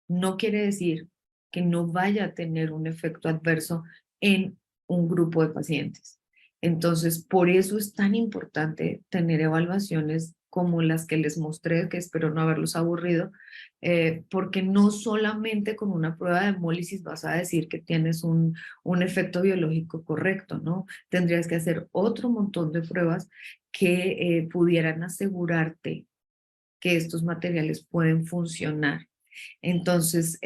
no quiere decir que no vaya a tener un efecto adverso en un grupo de pacientes. Entonces, por eso es tan importante tener evaluaciones como las que les mostré, que espero no haberlos aburrido, porque no solamente con una prueba de hemólisis vas a decir que tienes un efecto biológico correcto, ¿no? Tendrías que hacer otro montón de pruebas que pudieran asegurarte que estos materiales pueden funcionar. Entonces,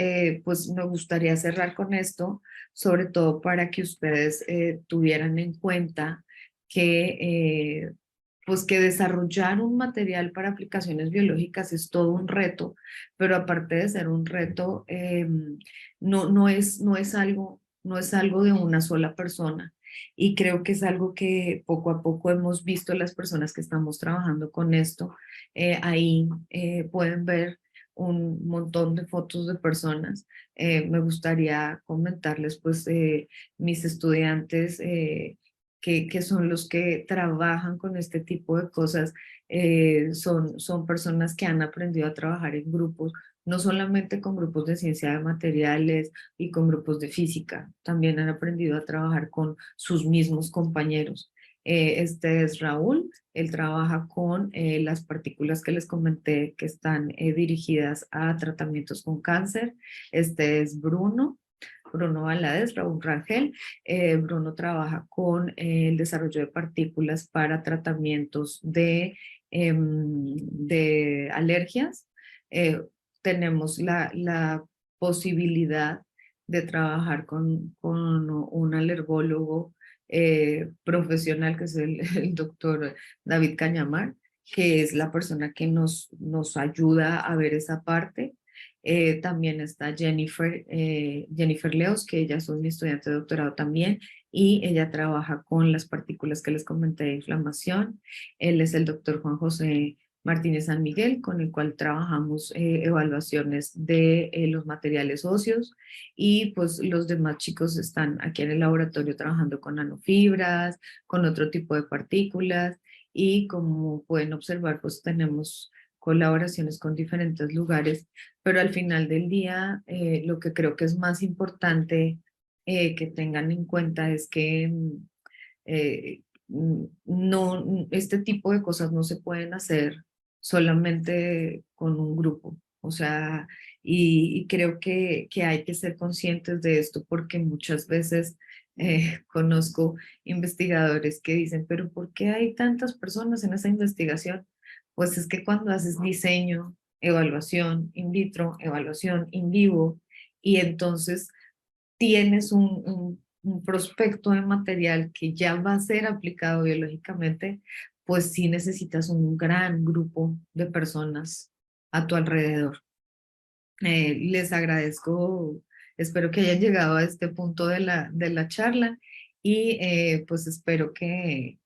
pues me gustaría cerrar con esto, sobre todo para que ustedes tuvieran en cuenta que, pues que desarrollar un material para aplicaciones biológicas es todo un reto, pero aparte de ser un reto, no es algo de una sola persona. Y creo que es algo que poco a poco hemos visto las personas que estamos trabajando con esto. Ahí pueden ver un montón de fotos de personas. Me gustaría comentarles, pues, mis estudiantes que son los que trabajan con este tipo de cosas, son personas que han aprendido a trabajar en grupos, no solamente con grupos de ciencia de materiales y con grupos de física, también han aprendido a trabajar con sus mismos compañeros. Este es Raúl, él trabaja con las partículas que les comenté que están dirigidas a tratamientos con cáncer. Este es Bruno Valadez, Raúl Rangel. Bruno trabaja con el desarrollo de partículas para tratamientos de alergias. Eh, tenemos la posibilidad de trabajar con un alergólogo profesional, que es el doctor David Cañamar, que es la persona que nos ayuda a ver esa parte. También está Jennifer Leos, que ella es una estudiante de doctorado también, y ella trabaja con las partículas que les comenté de inflamación. Él es el doctor Juan José Martínez San Miguel, con el cual trabajamos evaluaciones de los materiales óseos, y pues los demás chicos están aquí en el laboratorio trabajando con nanofibras, con otro tipo de partículas, y como pueden observar, pues tenemos colaboraciones con diferentes lugares, pero al final del día lo que creo que es más importante que tengan en cuenta es que eh, no, este tipo de cosas no se pueden hacer solamente con un grupo. O sea, y creo que hay que ser conscientes de esto porque muchas veces conozco investigadores que dicen, pero ¿por qué hay tantas personas en esa investigación? Pues es que cuando haces diseño, evaluación in vitro, evaluación in vivo, y entonces tienes un prospecto de material que ya va a ser aplicado biológicamente, pues sí necesitas un gran grupo de personas a tu alrededor. Les agradezco, espero que hayan llegado a este punto de la charla, y pues espero que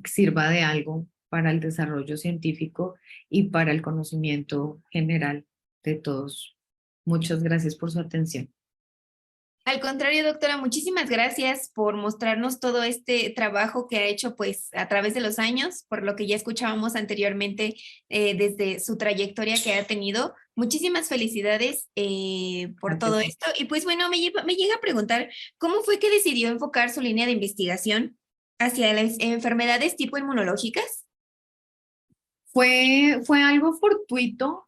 sirva de algo para el desarrollo científico y para el conocimiento general de todos. Muchas gracias por su atención. Al contrario, doctora, muchísimas gracias por mostrarnos todo este trabajo que ha hecho pues a través de los años, por lo que ya escuchábamos anteriormente desde su trayectoria que ha tenido. Muchísimas felicidades por todo Gracias. esto. Y pues bueno, me llega a preguntar, ¿cómo fue que decidió enfocar su línea de investigación hacia las enfermedades tipo inmunológicas? Fue algo fortuito.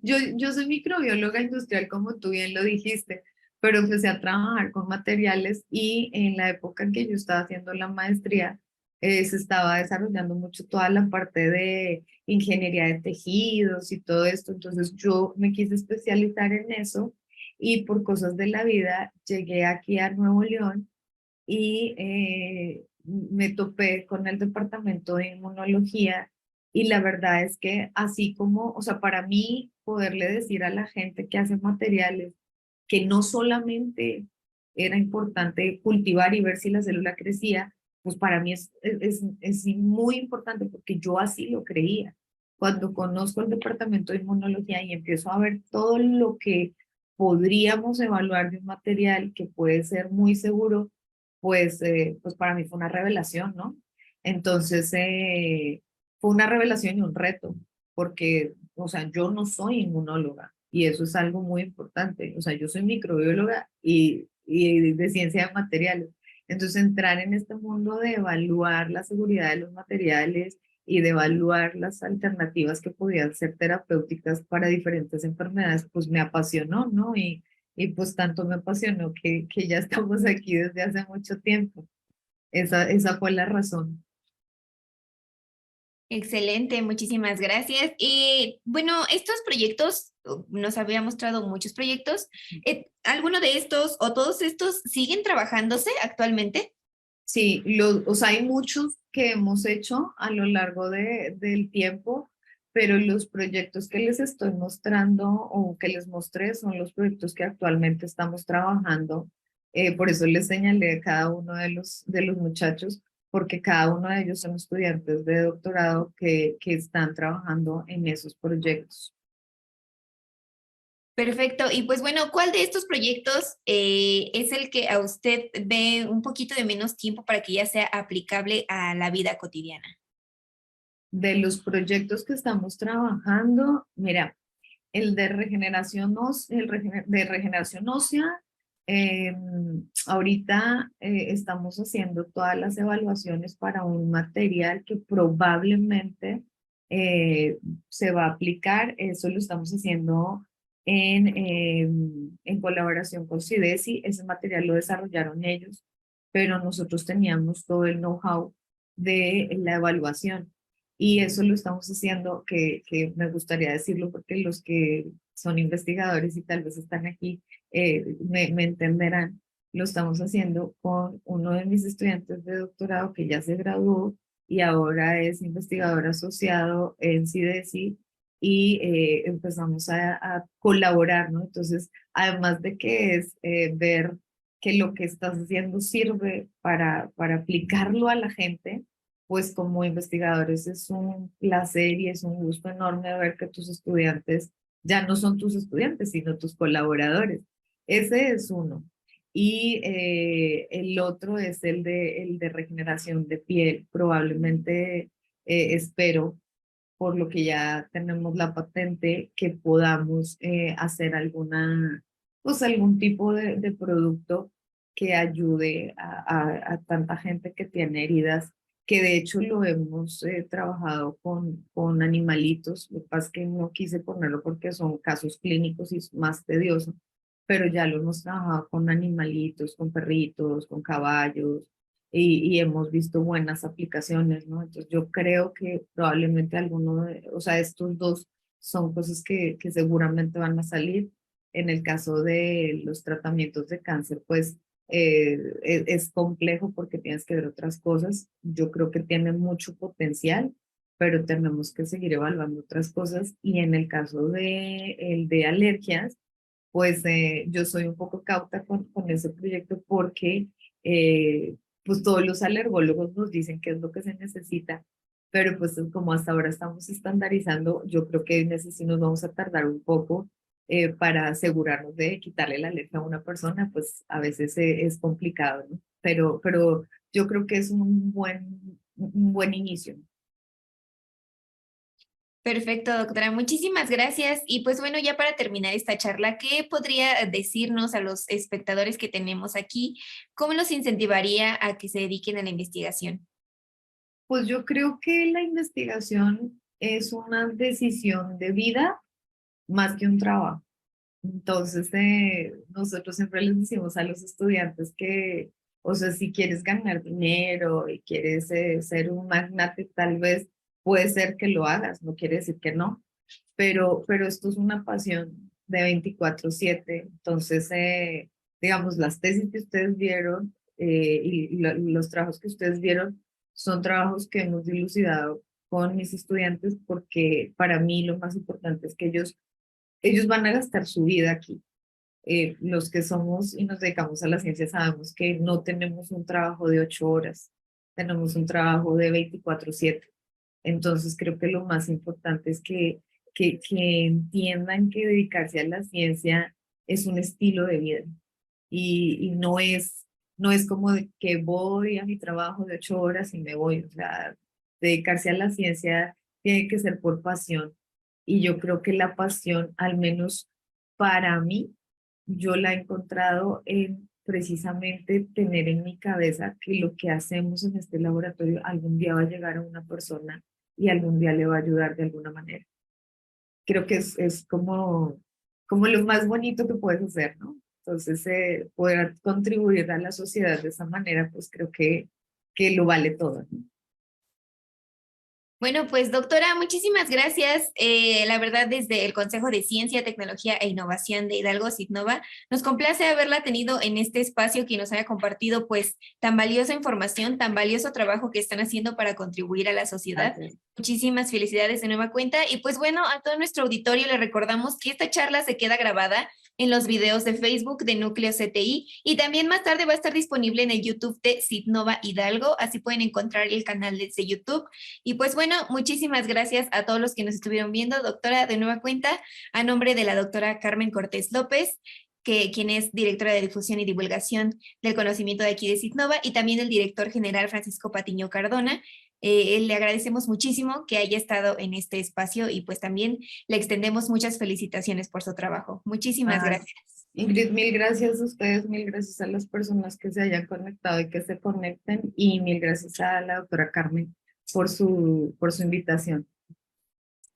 Yo soy microbióloga industrial, como tú bien lo dijiste, pero empecé a trabajar con materiales, y en la época en que yo estaba haciendo la maestría, se estaba desarrollando mucho toda la parte de ingeniería de tejidos y todo esto. Entonces yo me quise especializar en eso, y por cosas de la vida llegué aquí a Nuevo León, y me topé con el departamento de inmunología, y la verdad es que así como, o sea, para mí poderle decir a la gente que hace materiales que no solamente era importante cultivar y ver si la célula crecía, pues para mí es muy importante porque yo así lo creía. Cuando conozco el departamento de inmunología y empiezo a ver todo lo que podríamos evaluar de un material que puede ser muy seguro, pues para mí fue una revelación, ¿no? Entonces, fue una revelación y un reto, porque, o sea, yo no soy inmunóloga, y eso es algo muy importante. O sea, yo soy microbióloga y de ciencia de materiales. Entonces, entrar en este mundo de evaluar la seguridad de los materiales y de evaluar las alternativas que podían ser terapéuticas para diferentes enfermedades, pues me apasionó, ¿no? Y pues tanto me apasionó que ya estamos aquí desde hace mucho tiempo. Esa fue la razón. Excelente, muchísimas gracias. Y bueno, estos proyectos, nos había mostrado muchos proyectos. ¿Alguno de estos o todos estos siguen trabajándose actualmente? Sí, o sea, hay muchos que hemos hecho a lo largo del tiempo, pero los proyectos que les estoy mostrando o que les mostré son los proyectos que actualmente estamos trabajando. Por eso les señalé a cada uno de los muchachos, porque cada uno de ellos son estudiantes de doctorado que están trabajando en esos proyectos. Perfecto. Y pues bueno, ¿cuál de estos proyectos es el que a usted ve un poquito de menos tiempo para que ya sea aplicable a la vida cotidiana? De los proyectos que estamos trabajando, mira, el de regeneración, de regeneración ósea, eh, ahorita estamos haciendo todas las evaluaciones para un material que probablemente eh, se va a aplicar. Eso lo estamos haciendo en colaboración con CIDESI. Ese material lo desarrollaron ellos, pero nosotros teníamos todo el know-how de la evaluación. Y eso lo estamos haciendo, que me gustaría decirlo porque los que son investigadores y tal vez están aquí me entenderán. Lo estamos haciendo con uno de mis estudiantes de doctorado que ya se graduó y ahora es investigador asociado en CIDESI y empezamos a colaborar, ¿no? Entonces, además de que es ver que lo que estás haciendo sirve para aplicarlo a la gente, pues como investigadores es un placer y es un gusto enorme ver que tus estudiantes ya no son tus estudiantes, sino tus colaboradores. Ese es uno. Y el otro es el de regeneración de piel. Probablemente espero, por lo que ya tenemos la patente, que podamos hacer pues algún tipo de producto que ayude a tanta gente que tiene heridas, que de hecho lo hemos trabajado con animalitos. Lo que pasa es que no quise ponerlo porque son casos clínicos y es más tedioso, pero ya lo hemos trabajado con animalitos, con perritos, con caballos, y hemos visto buenas aplicaciones, ¿no? Entonces yo creo que probablemente alguno de, o sea, estos dos son cosas que seguramente van a salir. En el caso de los tratamientos de cáncer, pues es complejo porque tienes que ver otras cosas. Yo creo que tiene mucho potencial, pero tenemos que seguir evaluando otras cosas. Y en el caso de el de alergias, pues yo soy un poco cauta con ese proyecto porque pues todos los alergólogos nos dicen qué es lo que se necesita, pero pues como hasta ahora estamos estandarizando, yo creo que en ese sí nos vamos a tardar un poco para asegurarnos de quitarle la alergia a una persona, pues a veces es complicado, ¿no? Pero yo creo que es un buen inicio. Perfecto, doctora. Muchísimas gracias. Y pues bueno, ya para terminar esta charla, ¿qué podría decirnos a los espectadores que tenemos aquí? ¿Cómo los incentivaría a que se dediquen a la investigación? Pues yo creo que la investigación es una decisión de vida más que un trabajo. Entonces, nosotros siempre les decimos a los estudiantes que, o sea, si quieres ganar dinero y quieres ser un magnate, tal vez puede ser que lo hagas, no quiere decir que no, pero esto es una pasión de 24/7. Entonces, digamos, las tesis que ustedes vieron y los trabajos que ustedes vieron son trabajos que hemos dilucidado con mis estudiantes porque para mí lo más importante es que ellos van a gastar su vida aquí. Los que somos y nos dedicamos a la ciencia sabemos que no tenemos un trabajo de 8 horas, tenemos un trabajo de 24/7. Entonces creo que lo más importante es que entiendan que dedicarse a la ciencia es un estilo de vida y no es como de que voy a mi trabajo de 8 horas y me voy. O sea, dedicarse a la ciencia tiene que ser por pasión. Y yo creo que la pasión, al menos para mí, yo la he encontrado en precisamente tener en mi cabeza que lo que hacemos en este laboratorio algún día va a llegar a una persona y algún día le va a ayudar de alguna manera. Creo que es como lo más bonito que puedes hacer, ¿no? Entonces, poder contribuir a la sociedad de esa manera, pues creo que lo vale todo, ¿no? Bueno, pues doctora, muchísimas gracias. La verdad, desde el Consejo de Ciencia, Tecnología e Innovación de Hidalgo, SIGNOVA, nos complace haberla tenido en este espacio que nos haya compartido pues tan valiosa información, tan valioso trabajo que están haciendo para contribuir a la sociedad. Gracias. Muchísimas felicidades de nueva cuenta. Y pues bueno, a todo nuestro auditorio le recordamos que esta charla se queda grabada en los videos de Facebook de Núcleo CTI y también más tarde va a estar disponible en el YouTube de Citnova Hidalgo, así pueden encontrar el canal desde YouTube. Y pues bueno, muchísimas gracias a todos los que nos estuvieron viendo, doctora, de nueva cuenta, a nombre de la doctora Carmen Cortés López, quien es directora de difusión y divulgación del conocimiento de aquí de Citnova, y también el director general Francisco Patiño Cardona. Le agradecemos muchísimo que haya estado en este espacio y pues también le extendemos muchas felicitaciones por su trabajo. Muchísimas gracias. Ingrid, mil gracias a ustedes, mil gracias a las personas que se hayan conectado y que se conecten y mil gracias a la doctora Carmen por su invitación.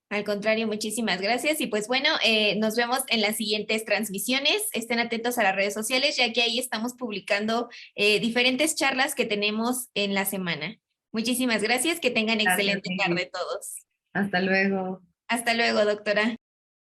Al contrario, muchísimas gracias. Y pues bueno, nos vemos en las siguientes transmisiones. Estén atentos a las redes sociales, ya que ahí estamos publicando diferentes charlas que tenemos en la semana. Muchísimas gracias. Que tengan excelente tarde todos. Hasta luego. Hasta luego, doctora.